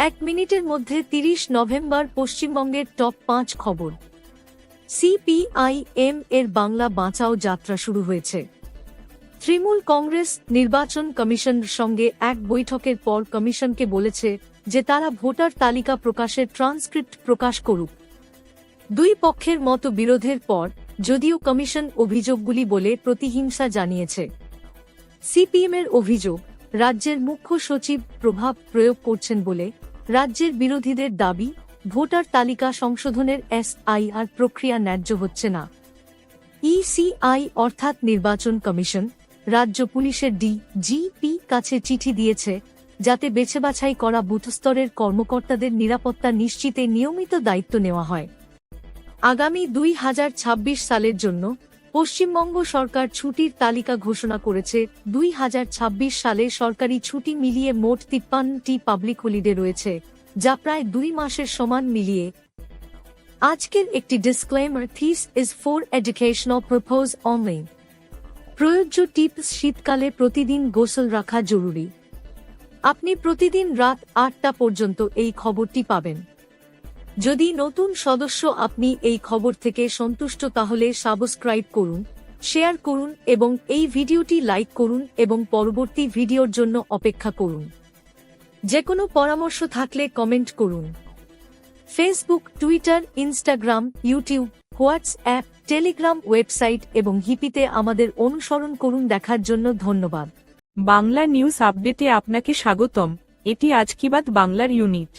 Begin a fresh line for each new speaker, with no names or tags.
এক মিনিটের মধ্যে ৩০ নভেম্বর পশ্চিমবঙ্গের টপ ৫ খবর। সিপিআইএম এর বাংলা বাঁচাও যাত্রা শুরু হয়েছে। তৃণমূল কংগ্রেস নির্বাচন কমিশনের সঙ্গে এক বৈঠকের পর কমিশনকে বলেছে যে তারা ভোটার তালিকা প্রকাশের ট্রান্সক্রিপ্ট প্রকাশ করুক। দুই পক্ষের মতো বিরোধের পর যদিও কমিশন অভিযোগগুলি বলে প্রতিহিংসা জানিয়েছে। সিপিএমের অভিযোগ, রাজ্যের মুখ্য সচিব প্রভাব প্রয়োগ করছেন বলে রাজ্যের বিরোধীদের দাবি, ভোটার তালিকা সংশোধনের এসআইআর প্রক্রিয়া ন্যায্য হচ্ছে না। ইসিআই অর্থাৎ নির্বাচন কমিশন রাজ্য পুলিশের ডিজিপি কাছে চিঠি দিয়েছে যাতে বেছেবাছাই করা বুথস্তরের কর্মকর্তাদের নিরাপত্তা নিশ্চিতে নিয়মিত দায়িত্ব নেওয়া হয়। আগামী ২০২৬ সালের জন্য পশ্চিমবঙ্গ সরকার ছুটির তালিকা ঘোষণা করেছে। ২০২৬ সালে সরকারি ছুটি মিলিয়ে মোট ৫৩টি পাবলিক হলিডে রয়েছে, যা প্রায় ২ মাসের সমান মিলিয়ে। আজকের একটি disclaimer, this is for educational purpose only. প্রযোজ্য টিপস, শীতকালে প্রতিদিন গোসল রাখা জরুরি। আপনি প্রতিদিন রাত ৮টা পর্যন্ত এই খবরটি পাবেন। যদি নতুন সদস্য আপনি এই খবর থেকে সন্তুষ্ট তাহলে সাবস্ক্রাইব করুন, শেয়ার করুন এবং এই ভিডিওটি লাইক করুন এবং পরবর্তী ভিডিওর জন্য অপেক্ষা করুন। যে কোনো পরামর্শ থাকলে কমেন্ট করুন। Facebook, Twitter, Instagram, YouTube, WhatsApp, Telegram, website এবং হিপিতে আমাদের অনুসরণ করুন। দেখার জন্য ধন্যবাদ।
বাংলা নিউজ আপডেটে আপনাকে স্বাগতম। এটি আজ কি বাত বাংলার ইউনিট।